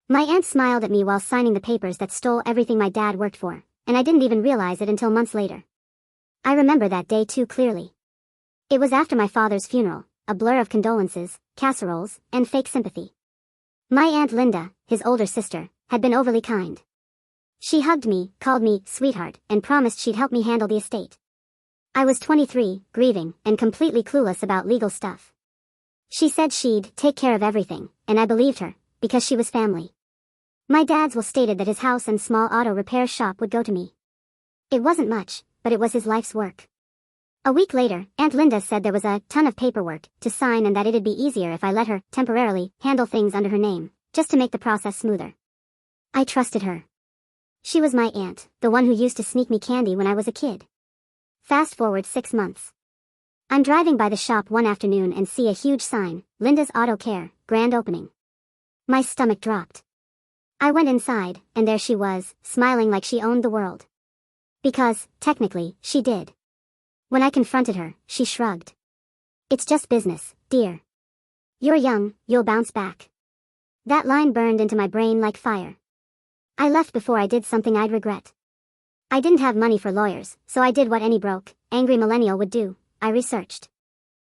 My aunt smiled at me while signing the papers that stole everything my dad worked for, and I didn't even realize it until months later. I remember that day too clearly. It was after my father's funeral, a blur of condolences, casseroles, and fake sympathy. My Aunt Linda, his older sister, had been overly kind. She hugged me, called me sweetheart, and promised she'd help me handle the estate. I was 23, grieving, and completely clueless about legal stuff. She said she'd take care of everything, and I believed her, because she was family. My dad's will stated that his house and small auto repair shop would go to me. It wasn't much, but it was his life's work. A week later, Aunt Linda said there was a ton of paperwork to sign and that it'd be easier if I let her, temporarily, handle things under her name, just to make the process smoother. I trusted her. She was my aunt, the one who used to sneak me candy when I was a kid. Fast forward 6 months. I'm driving by the shop one afternoon and see a huge sign, Linda's Auto Care, grand opening. My stomach dropped. I went inside, and there she was, smiling like she owned the world. Because, technically, she did. When I confronted her, she shrugged. "It's just business, dear. You're young, you'll bounce back." That line burned into my brain like fire. I left before I did something I'd regret. I didn't have money for lawyers, so I did what any broke, angry millennial would do. I researched.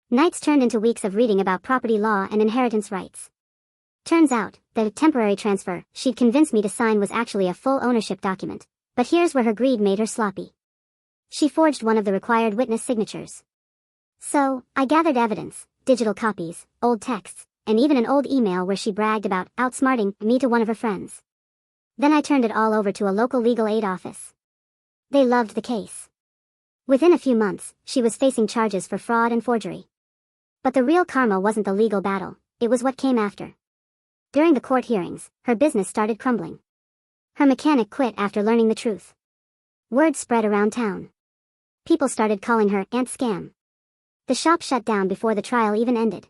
Nights turned into weeks of reading about property law and inheritance rights. Turns out, the temporary transfer she'd convinced me to sign was actually a full ownership document. But here's where her greed made her sloppy. She forged one of the required witness signatures. So, I gathered evidence, digital copies, old texts, and even an old email where she bragged about outsmarting me to one of her friends. Then I turned it all over to a local legal aid office. They loved the case. Within a few months, she was facing charges for fraud and forgery. But the real karma wasn't the legal battle, it was what came after. During the court hearings, her business started crumbling. Her mechanic quit after learning the truth. Word spread around town. People started calling her Aunt Scam. The shop shut down before the trial even ended.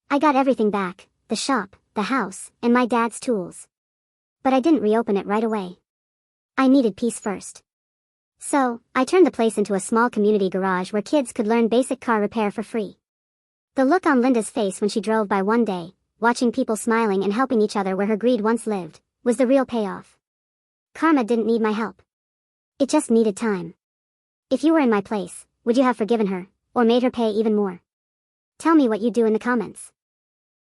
I got everything back, the shop, the house, and my dad's tools. But I didn't reopen it right away. I needed peace first. So, I turned the place into a small community garage where kids could learn basic car repair for free. The look on Linda's face when she drove by one day, watching people smiling and helping each other where her greed once lived, was the real payoff. Karma didn't need my help. It just needed time. If you were in my place, would you have forgiven her, or made her pay even more? Tell me what you do in the comments.